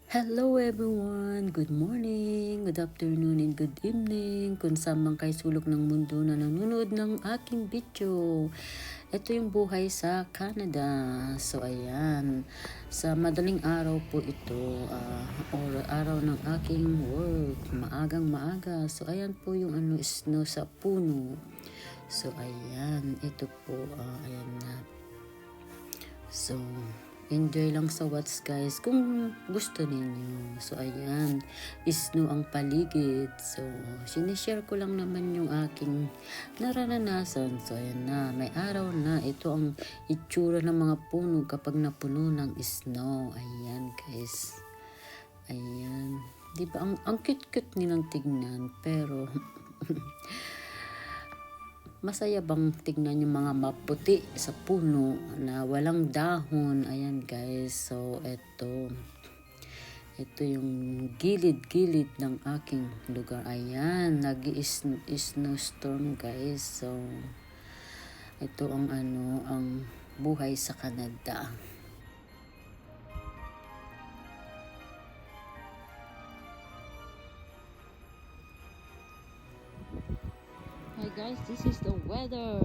Hello everyone! Good morning, good afternoon, and good evening kung saan man kayo sulok ng mundo na nanonood ng aking video. Ito yung buhay sa Canada. So ayan, sa madaling araw po ito, or araw ng aking work, maagang maaga. So ayan po yung snow sa puno. So ayan, ito po, ayan na. So, enjoy lang sa watch guys kung gusto ninyo. So ayan, snow ang paligid. So sinishare ko lang naman yung aking nararanasan. So ayan na, may araw na. Ito ang itsura ng mga puno kapag napuno ng snow. Ayan guys. Ayan. Diba ang cute-cute nilang tignan, pero masaya bang tignan yung mga maputi sa puno na walang dahon? Ayan guys, so ito yung gilid-gilid ng aking lugar. Ayan, nag-snowstorm guys. So ito ang ang buhay sa Canada. Hi guys, this is the weather.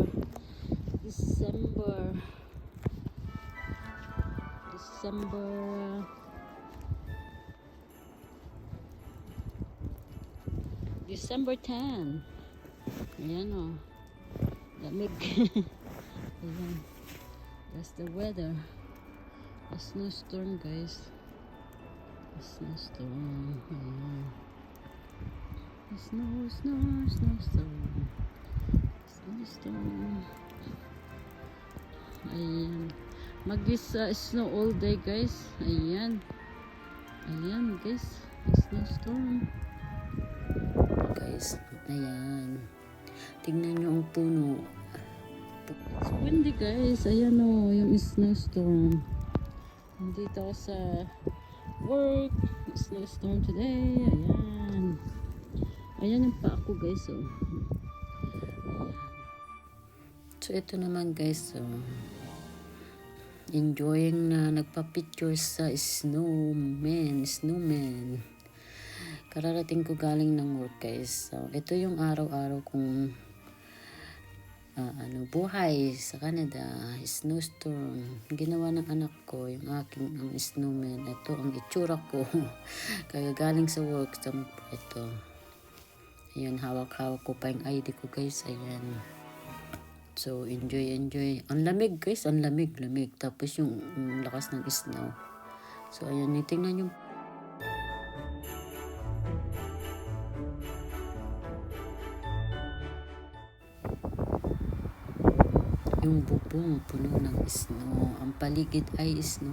December December 10. Ayan o. Lamig. Ayan. That's the weather. A snowstorm guys. A snowstorm. Ayan. Snowstorm. Snowstorm. Ayan. Mag-snow all day guys. Ayan. Ayan guys. Snowstorm. Guys. Ayan. Tingnan nyo ang puno. It's windy guys. Ayan o. Yung snowstorm. Nandito ako sa work. Snowstorm today. Ayan. Ayan yung pa ako guys. Oh. So ito naman guys. Enjoying na nagpa-picture sa snowman. Kararating ko galing ng work guys. So ito yung araw-araw kong buhay sa Canada. Snowstorm. Ginawa ng anak ko yung aking snowman. Ito ang itsura ko. Kaya galing sa work. So, ito. Ayan, hawak-hawak ko pa yung ID ko guys. Ayan. So, enjoy. Ang lamig guys, ang lamig. Tapos yung lakas ng snow. So, ayan, tingnan yung bubong puno ng snow. Ang paligid ay snow.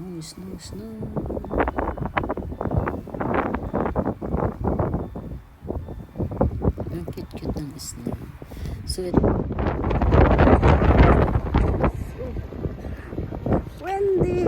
Ang cute ng snow. So, windy.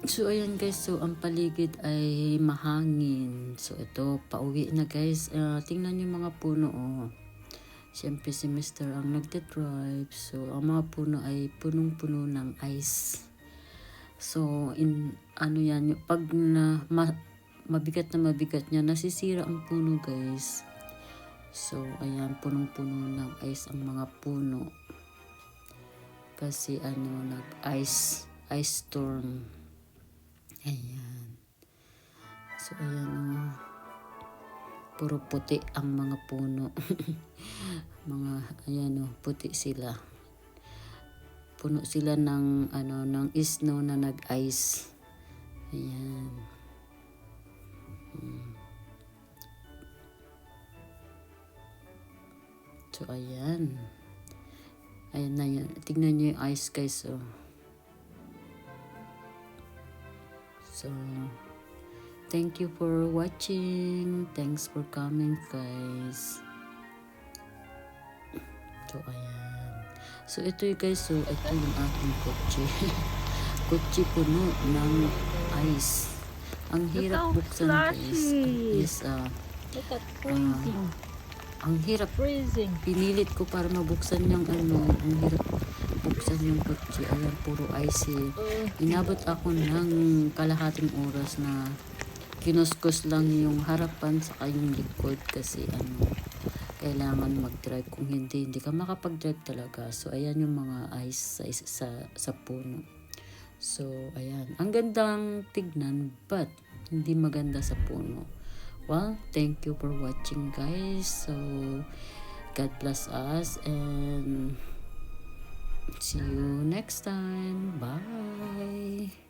So ayan guys, so ang paligid ay mahangin. So ito, pauwi na guys. Tingnan nyo mga puno oh. Siyempre si Mr. ang nagde-drive. So ang mga puno ay punong-puno ng ice. So yan, pag mabigat niya, nasisira ang puno guys. So ayan, punong-puno ng ice ang mga puno. Kasi nag-ice storm. Ayan. So, ayan puro puti ang mga puno. Puti sila. Puno sila ng, ng snow na nag-ice. Ayan. So, ayan. Ayan na yan. Tignan nyo yung ice guys, oh. So, Thank you for watching. Thanks for coming, guys. So, ayan. So, ito yung guys. So, ito yung aking kotse. Kotse puno ng ice. Ang hirap buksan, guys. Yes, Look at freezing. ang hirap. Freezing. Pinilit ko para mabuksan yung ano. Ang hirap buksan yung kotse. Ayan, puro ice. Inabot ako ng kalahating oras na kinuskos lang yung harapan sa yung likod kasi ano, kailangan mag-drive. Kung hindi ka makapag-drive talaga. So, ayan yung mga ice sa puno. So, ayan. Ang gandang tignan, but hindi maganda sa puno. Well, thank you for watching, guys. So, God bless us and see you next time. Bye!